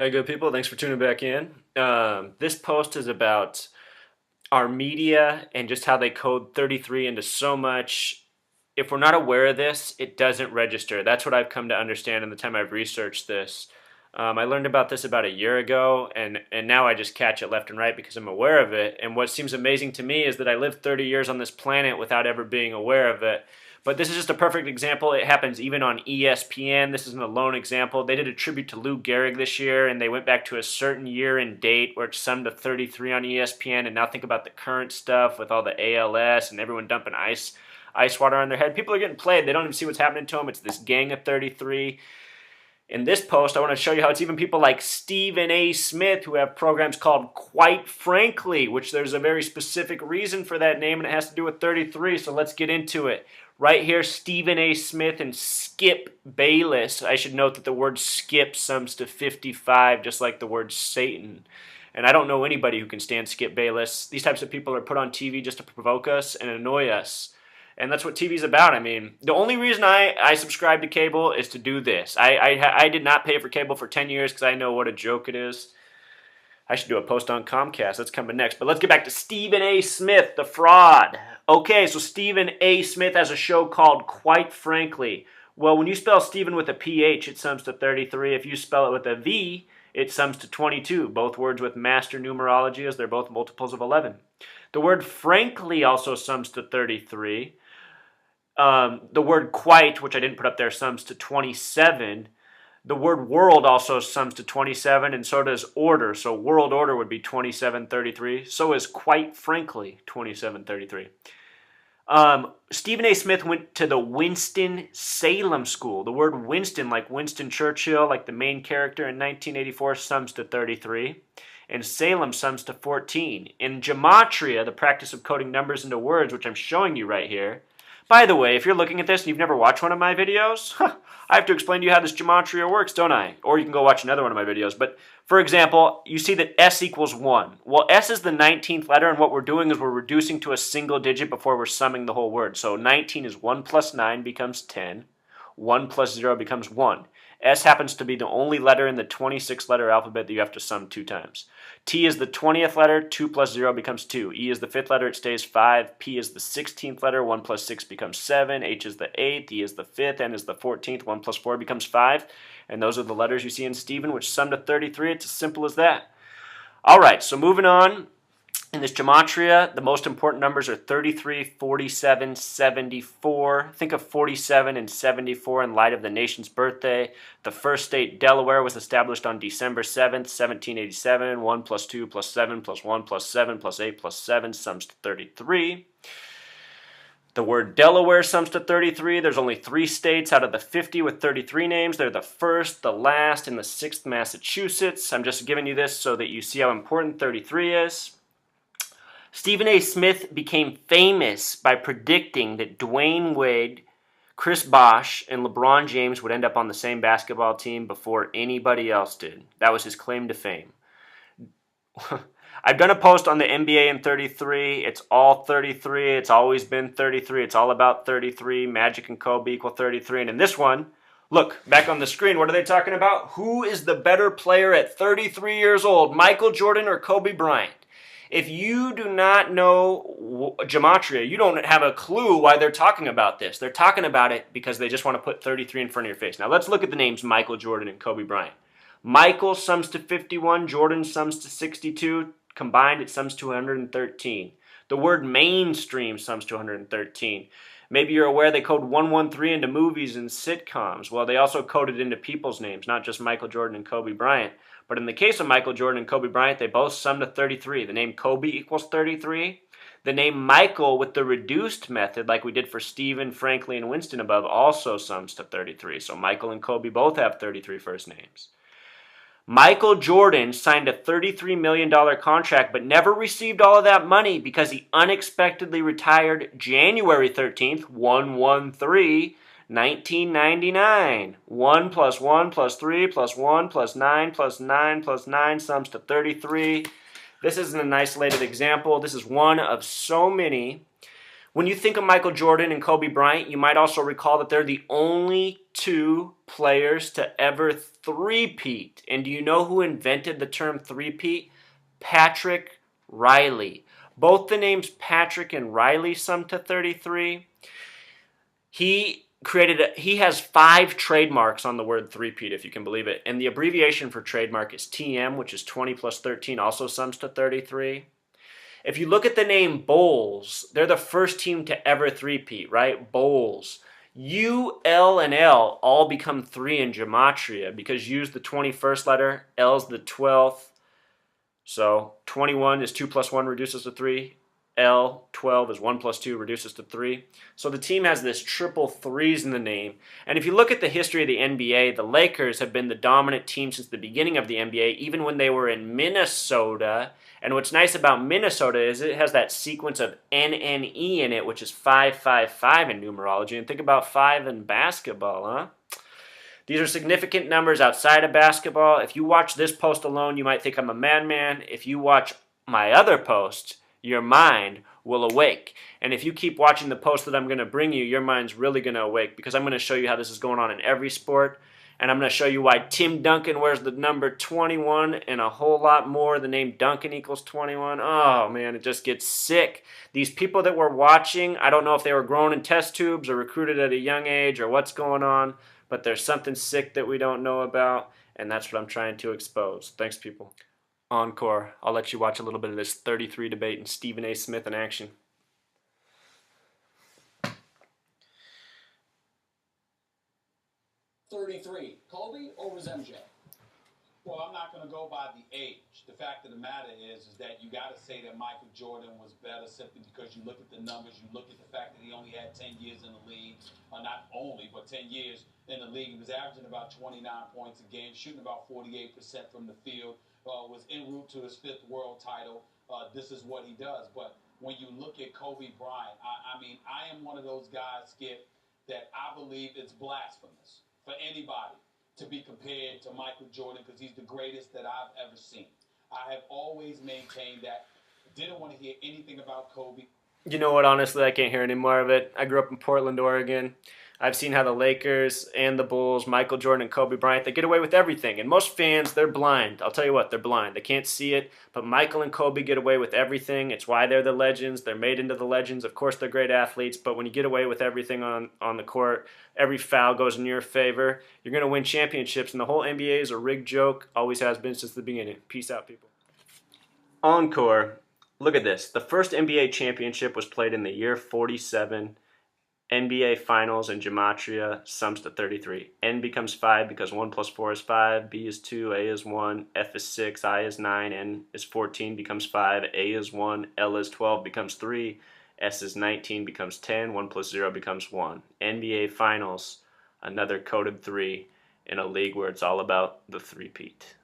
Hey, good people. Thanks for tuning back in. This post is about our media and just how they code 33 into so much. If we're not aware of this, it doesn't register. That's what I've come to understand in the time I've researched this. I learned about this about a year ago, and now I just catch it left and right because I'm aware of it. And what seems amazing to me is that I lived 30 years on this planet without ever being aware of it. But this is just a perfect example. It happens even on ESPN. This isn't a lone example. They did a tribute to Lou Gehrig this year, and they went back to a certain year and date where it's summed to 33 on ESPN. And now think about the current stuff with all the ALS and everyone dumping ice water on their head. People are getting played. They don't even see what's happening to them. It's this gang of 33. In this post, I want to show you how it's even people like Stephen A. Smith who have programs called Quite Frankly, which there's a very specific reason for that name, and it has to do with 33, so let's get into it. Right here, Stephen A. Smith and Skip Bayless. I should note that the word skip sums to 55, just like the word Satan. And I don't know anybody who can stand Skip Bayless. These types of people are put on TV just to provoke us and annoy us. And that's what TV's about. I mean, the only reason I subscribe to cable is to do this. I did not pay for cable for 10 years because I know what a joke it is. I should do a post on Comcast. That's coming next. But let's get back to Stephen A. Smith, the fraud. Okay, so Stephen A. Smith has a show called Quite Frankly. Well, when you spell Stephen with a PH, it sums to 33. If you spell it with a V, it sums to 22. Both words with master numerology, as they're both multiples of 11. The word frankly also sums to 33. The word quite, which I didn't put up there, sums to 27. The word world also sums to 27, and so does order. So world order would be 2733. So is quite frankly 2733. Stephen A. Smith went to the Winston-Salem School. The word Winston, like Winston Churchill, like the main character in 1984, sums to 33. And Salem sums to 14. In gematria, the practice of coding numbers into words, which I'm showing you right here. By the way, if you're looking at this and you've never watched one of my videos, I have to explain to you how this gematria works, don't I? Or you can go watch another one of my videos. But for example, you see that S equals 1. Well, S is the 19th letter, and what we're doing is we're reducing to a single digit before we're summing the whole word. So 19 is 1 plus 9 becomes 10. 1 plus 0 becomes 1. S happens to be the only letter in the 26-letter alphabet that you have to sum 2 times. T is the 20th letter, 2 plus 0 becomes 2. E is the 5th letter, it stays 5. P is the 16th letter, 1 plus 6 becomes 7. H is the 8th, E is the 5th, N is the 14th, 1 plus 4 becomes 5. And those are the letters you see in Stephen, which sum to 33. It's as simple as that. All right, so moving on. In this gematria, the most important numbers are 33, 47, 74. Think of 47 and 74 in light of the nation's birthday. The first state, Delaware, was established on December 7th, 1787. 1 plus 2 plus 7 plus 1 plus 7 plus 8 plus 7 sums to 33. The word Delaware sums to 33. There's only 3 states out of the 50 with 33 names. They're the first, the last, and the 6th Massachusetts. I'm just giving you this so that you see how important 33 is. Stephen A. Smith became famous by predicting that Dwayne Wade, Chris Bosh, and LeBron James would end up on the same basketball team before anybody else did. That was his claim to fame. I've done a post on the NBA in 33. It's all 33. It's always been 33. It's all about 33. Magic and Kobe equal 33. And in this one, look, back on the screen, what are they talking about? Who is the better player at 33 years old, Michael Jordan or Kobe Bryant? If you do not know gematria, you don't have a clue why they're talking about this. They're talking about it because they just want to put 33 in front of your face. Now let's look at the names Michael Jordan and Kobe Bryant. Michael sums to 51, Jordan sums to 62. Combined, it sums to 113. The word mainstream sums to 113. Maybe you're aware they code 113 into movies and sitcoms. Well, they also coded into people's names, not just Michael Jordan and Kobe Bryant. But in the case of Michael Jordan and Kobe Bryant, they both sum to 33. The name Kobe equals 33. The name Michael with the reduced method, like we did for Stephen, Franklin, and Winston above, also sums to 33. So Michael and Kobe both have 33 first names. Michael Jordan signed a $33 million contract but never received all of that money because he unexpectedly retired January 13th, 113, 1999. 1 plus 1 plus 3 plus 1 plus 9 plus 9 plus 9 sums to 33. This isn't an isolated example. This is one of so many When you think of Michael Jordan and Kobe Bryant, you might also recall that they're the only two players to ever three-peat. And do you know who invented the term three-peat? Patrick Riley. Both the names Patrick and Riley sum to 33. He has 5 trademarks on the word three-peat, if you can believe it. And the abbreviation for trademark is TM, which is 20 plus 13, also sums to 33. If you look at the name Bulls, they're the first team to ever three-peat, right? Bulls. U, L, and L all become 3 in gematria because U's the 21st letter, L's the 12th. So 21 is 2 plus 1 reduces to 3. L, 12 is 1 plus 2 reduces to 3. So the team has this triple threes in the name. And if you look at the history of the NBA, the Lakers have been the dominant team since the beginning of the NBA, even when they were in Minnesota. And what's nice about Minnesota is it has that sequence of NNE in it, which is 555 in numerology. And think about 5 in basketball, huh? These are significant numbers outside of basketball. If you watch this post alone, you might think I'm a madman. If you watch my other post, your mind will awake. And if you keep watching the post that I'm going to bring you, your mind's really going to awake because I'm going to show you how this is going on in every sport. And I'm going to show you why Tim Duncan wears the number 21 and a whole lot more. The name Duncan equals 21. Oh, man, it just gets sick. These people that we're watching, I don't know if they were grown in test tubes or recruited at a young age or what's going on, but there's something sick that we don't know about, and that's what I'm trying to expose. Thanks, people. Encore. I'll let you watch a little bit of this 33 debate and Stephen A. Smith in action. 33, Kobe or was MJ? Well, I'm not going to go by the age. The fact of the matter is that you got to say that Michael Jordan was better simply because you look at the numbers, you look at the fact that he only had 10 years in the league, or not only, but 10 years in the league. He was averaging about 29 points a game, shooting about 48% from the field, was en route to his 5th world title. This is what he does. But when you look at Kobe Bryant, I mean, I am one of those guys, Skip, that I believe it's blasphemous for anybody to be compared to Michael Jordan because he's the greatest that I've ever seen. I have always maintained that. Didn't want to hear anything about Kobe. You know what, honestly, I can't hear any more of it. I grew up in Portland, Oregon. I've seen how the Lakers and the Bulls, Michael Jordan and Kobe Bryant, they get away with everything. And most fans, they're blind. I'll tell you what, they're blind. They can't see it. But Michael and Kobe get away with everything. It's why they're the legends. They're made into the legends. Of course, they're great athletes. But when you get away with everything on the court, every foul goes in your favor. You're going to win championships. And the whole NBA is a rigged joke. Always has been since the beginning. Peace out, people. Encore. Look at this. The first NBA championship was played in the year 47. NBA Finals and Gematria sums to 33. N becomes 5 because 1 plus 4 is 5. B is 2. A is 1. F is 6. I is 9. N is 14 becomes 5. A is 1. L is 12 becomes 3. S is 19 becomes 10. 1 plus 0 becomes 1. NBA Finals, another coded 3 in a league where it's all about the three-peat.